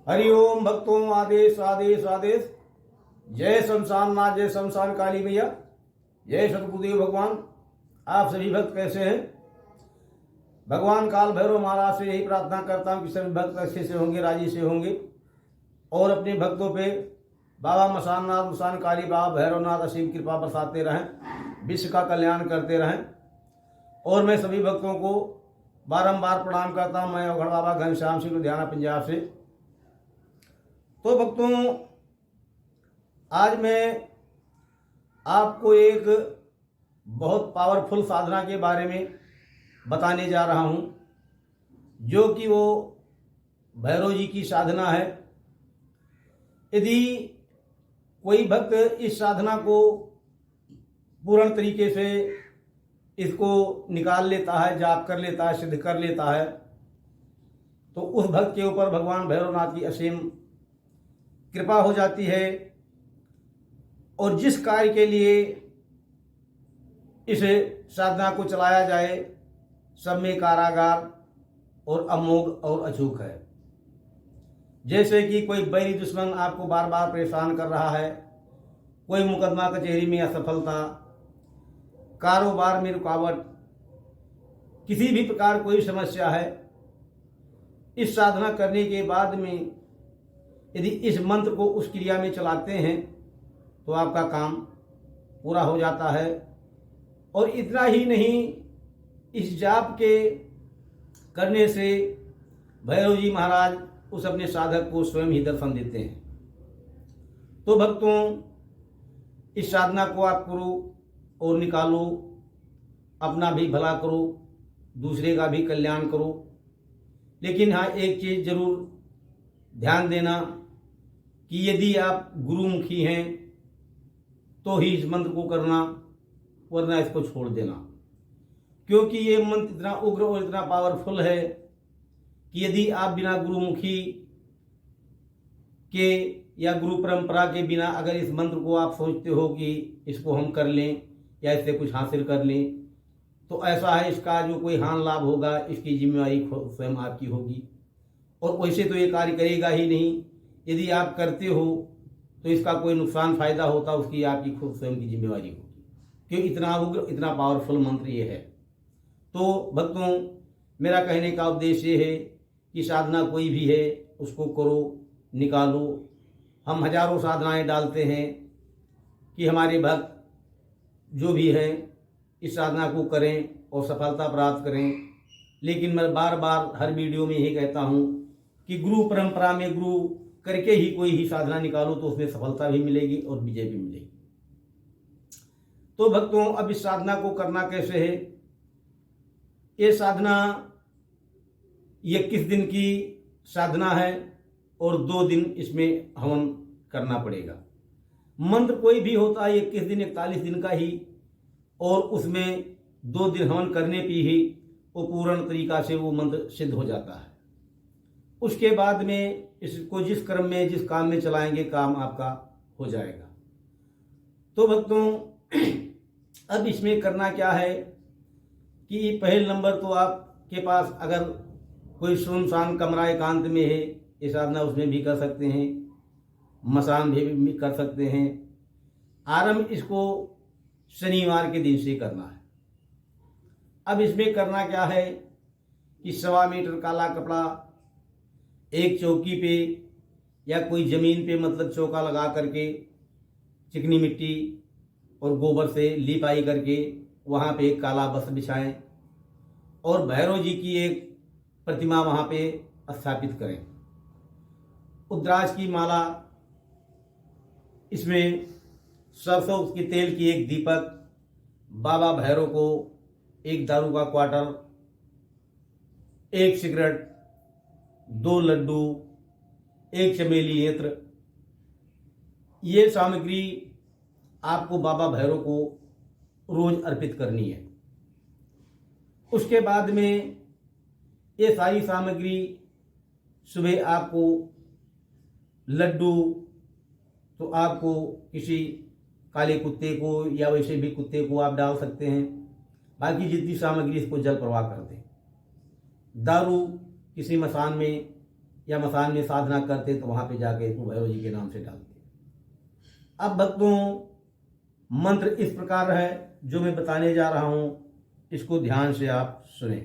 हरिओम भक्तों, आदेश आदेश आदेश। जय शमशान नाथ, जय शमशान काली मैया, जय सतगुरुदेव भगवान। आप सभी भक्त कैसे हैं? भगवान काल भैरव महाराज से यही प्रार्थना करता हूं कि सभी भक्त अच्छे से होंगे, राजी से होंगे और अपने भक्तों पे बाबा मसान नाथ, मसान काली, बाबा भैरवनाथ असीम कृपा बरसाते रहें, विश्व का कल्याण करते रहें। और मैं सभी भक्तों को बारंबार प्रणाम करता हूं। मैं अवघड़ बाबा घनश्याम सिंह लुधियाना पंजाब से। तो भक्तों, आज मैं आपको एक बहुत पावरफुल साधना के बारे में बताने जा रहा हूं, जो कि वो भैरव जी की साधना है। यदि कोई भक्त इस साधना को पूर्ण तरीके से इसको निकाल लेता है, जाप कर लेता है, सिद्ध कर लेता है, तो उस भक्त के ऊपर भगवान भैरवनाथ की असीम कृपा हो जाती है और जिस कार्य के लिए इस साधना को चलाया जाए, सब में कारागार और अमोघ और अचूक है। जैसे कि कोई बैरी दुश्मन आपको बार बार परेशान कर रहा है, कोई मुकदमा कचहरी में असफलता, कारोबार में रुकावट, किसी भी प्रकार कोई समस्या है, इस साधना करने के बाद में यदि इस मंत्र को उस क्रिया में चलाते हैं तो आपका काम पूरा हो जाता है। और इतना ही नहीं, इस जाप के करने से भैरव जी महाराज उस अपने साधक को स्वयं ही दर्शन देते हैं। तो भक्तों, इस साधना को आप करो और निकालो, अपना भी भला करो, दूसरे का भी कल्याण करो। लेकिन हाँ, एक चीज़ जरूर ध्यान देना कि यदि आप गुरुमुखी हैं तो ही इस मंत्र को करना, वरना इसको छोड़ देना। क्योंकि ये मंत्र इतना उग्र और इतना पावरफुल है कि यदि आप बिना गुरुमुखी के या गुरु परंपरा के बिना अगर इस मंत्र को आप सोचते हो कि इसको हम कर लें या इससे कुछ हासिल कर लें, तो ऐसा है, इसका जो कोई हानि लाभ होगा इसकी जिम्मेवारी स्वयं आपकी होगी। और वैसे तो ये कार्य करेगा ही नहीं। यदि आप करते हो तो इसका कोई नुकसान फायदा होता, उसकी आपकी खुद स्वयं की जिम्मेवारी होगी। क्यों? इतना उग्र, इतना पावरफुल मंत्र ये है। तो भक्तों, मेरा कहने का उद्देश्य ये है कि साधना कोई भी है उसको करो, निकालो। हम हजारों साधनाएं डालते हैं कि हमारे भक्त जो भी हैं इस साधना को करें और सफलता प्राप्त करें। लेकिन मैं बार बार हर वीडियो में यही कहता हूँ कि गुरु परंपरा में गुरु करके ही कोई ही साधना निकालो तो उसमें सफलता भी मिलेगी और विजय भी मिलेगी। तो भक्तों, अब इस साधना को करना कैसे है? ये साधना 21 दिन की साधना है और 2 दिन इसमें हवन करना पड़ेगा। मंत्र कोई भी होता है 21 दिन 41 दिन का ही, और उसमें 2 दिन हवन करने पे ही वो पूर्ण तरीका से वो मंत्र सिद्ध हो जाता है। उसके बाद में इसको जिस क्रम में जिस काम में चलाएंगे, काम आपका हो जाएगा। तो भक्तों, अब इसमें करना क्या है कि पहले नंबर तो आपके पास अगर कोई सुनसान कमरा एकांत में है, ये साधना उसमें भी कर सकते हैं, मसान भी कर सकते हैं। आरंभ इसको शनिवार के दिन से करना है। अब इसमें करना क्या है कि 1.25 मीटर काला कपड़ा एक चौकी पे या कोई ज़मीन पे, मतलब चौका लगा करके चिकनी मिट्टी और गोबर से लिपाई करके वहाँ पे एक काला वस्त्र बिछाएं और भैरव जी की एक प्रतिमा वहाँ पे स्थापित करें। उद्राज की माला, इसमें सरसों के तेल की एक दीपक, बाबा भैरव को एक दारू का क्वार्टर, एक सिगरेट, 2 लड्डू, एक चमेली यंत्र, ये सामग्री आपको बाबा भैरव को रोज अर्पित करनी है। उसके बाद में ये सारी सामग्री सुबह आपको लड्डू तो आपको किसी काले कुत्ते को या वैसे भी कुत्ते को आप डाल सकते हैं। बाकी जितनी सामग्री इसको जल प्रवाह कर दें। दारू किसी मसान में या मसान में साधना करते तो वहाँ पे जाके इसको भैरव जी के नाम से डालते। अब भक्तों, मंत्र इस प्रकार है जो मैं बताने जा रहा हूँ, इसको ध्यान से आप सुने।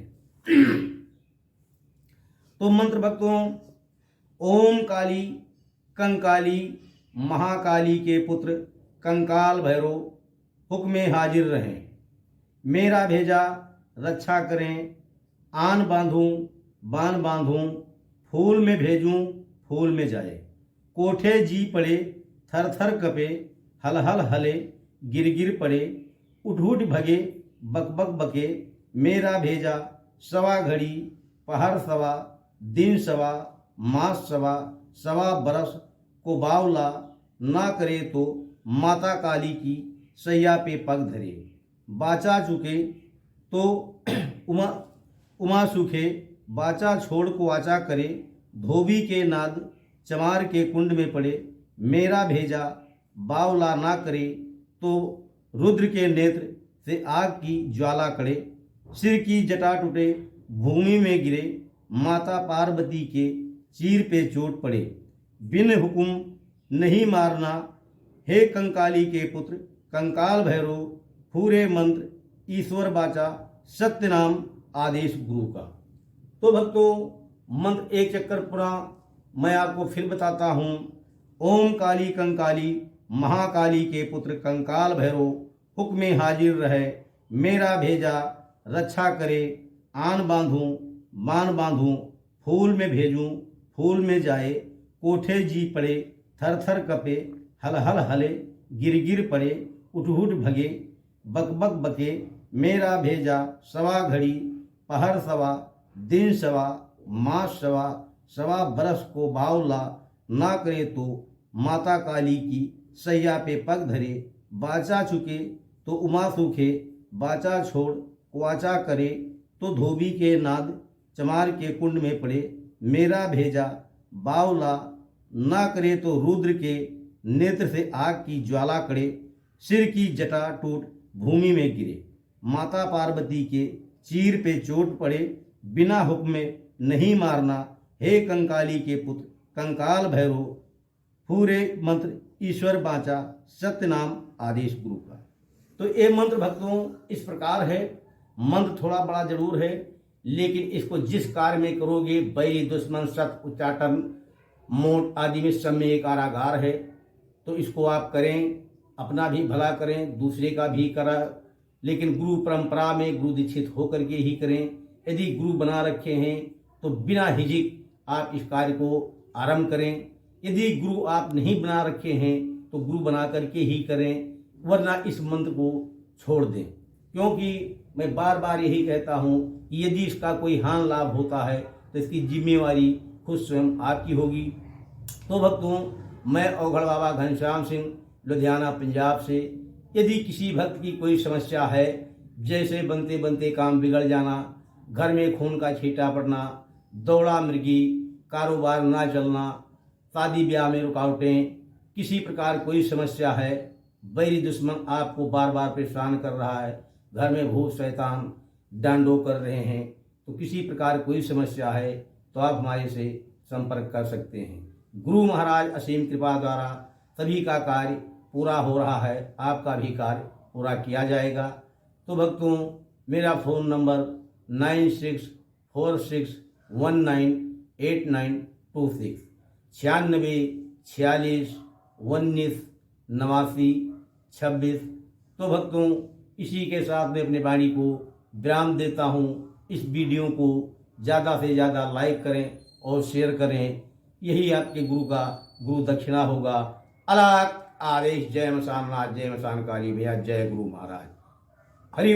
तो मंत्र भक्तों, ओम काली कंकाली महाकाली के पुत्र कंकाल भैरव हुक्मे हाजिर रहें, मेरा भेजा रक्षा करें, आन बांधूं बान बांधूं, फूल में भेजूं फूल में जाए, कोठे जी पड़े थर थर कपे, हल हल हले गिर गिर पड़े, उठ उठ भगे बक बक बके, मेरा भेजा सवा घड़ी पहर सवा, दिन सवा, मास सवा, सवा बरस को बावला, ना करे तो माता काली की सैया पे पग धरे, बाचा चुके तो उमा सूखे, बाचा छोड़ को आचा करे, धोबी के नाद चमार के कुंड में पड़े, मेरा भेजा बावला ना करे तो रुद्र के नेत्र से आग की ज्वाला करे, सिर की जटा टूटे भूमि में गिरे, माता पार्वती के चीर पे चोट पड़े, बिन हुक्म नहीं मारना, हे कंकाली के पुत्र कंकाल भैरव, पूरे मंत्र ईश्वर बाचा, सत्य नाम आदेश गुरु का। तो भक्तों, मंत्र एक चक्कर पूरा मैं आपको फिर बताता हूँ। ओम काली कंकाली महाकाली के पुत्र कंकाल भैरव हुक्मे हाजिर रहे, मेरा भेजा रक्षा करे, आन बांधूं मान बांधूं, फूल में भेजूं फूल में जाए, कोठे जी पड़े थर थर कपे, हल हल हले गिर गिर पड़े, उठ उठ भगे बक बक बके, मेरा भेजा सवा घड़ी पहर सवा, दिन सवा, मास सवा, सवा बरस को बावला, ना करे तो माता काली की सैया पे पग धरे, बाचा चुके तो उमा सूखे, बाचा छोड़ क्वाचा करे तो धोबी के नाद चमार के कुंड में पड़े, मेरा भेजा बावला, ना करे तो रुद्र के नेत्र से आग की ज्वाला करे, सिर की जटा टूट भूमि में गिरे, माता पार्वती के चीर पे चोट पड़े, बिना हुक्म में नहीं मारना, हे कंकाली के पुत्र कंकाल भैरव, पूरे मंत्र ईश्वर बाचा, सत्य नाम आदेश गुरु का। तो ये मंत्र भक्तों इस प्रकार है। मंत्र थोड़ा बड़ा जरूर है, लेकिन इसको जिस कार्य में करोगे, बैरी दुश्मन सत उच्चाटन मोट आदि में सब में एक कारागार है। तो इसको आप करें, अपना भी भला करें, दूसरे का भी करा, लेकिन गुरु परंपरा में गुरु दीक्षित होकर के ही करें। यदि गुरु बना रखे हैं तो बिना हिचक आप इस कार्य को आरंभ करें। यदि गुरु आप नहीं बना रखे हैं तो गुरु बना करके ही करें, वरना इस मंत्र को छोड़ दें। क्योंकि मैं बार बार यही कहता हूँ कि यदि इसका कोई हानि लाभ होता है तो इसकी जिम्मेवारी खुद स्वयं आपकी होगी। तो भक्तों, मैं औघड़ बाबा घनश्याम सिंह लुधियाना पंजाब से, यदि किसी भक्त की कोई समस्या है, जैसे बनते बनते काम बिगड़ जाना, घर में खून का छींटा पड़ना, दौड़ा मृगी, कारोबार ना चलना, शादी ब्याह में रुकावटें, किसी प्रकार कोई समस्या है, बैरी दुश्मन आपको बार बार परेशान कर रहा है, घर में भूत शैतान डांडो कर रहे हैं, तो किसी प्रकार कोई समस्या है तो आप हमारे से संपर्क कर सकते हैं। गुरु महाराज असीम कृपा द्वारा सभी का कार्य पूरा हो रहा है, आपका भी कार्य पूरा किया जाएगा। तो भक्तों, मेरा फ़ोन नंबर 9646198926 9646198926। तो भक्तों, इसी के साथ मैं अपने वाणी को विराम देता हूँ। इस वीडियो को ज़्यादा से ज़्यादा लाइक करें और शेयर करें, यही आपके गुरु का गुरु दक्षिणा होगा। अलग आदेश। जय मसान नाथ, जय मसान काली भैया, जय गुरु महाराज। हरि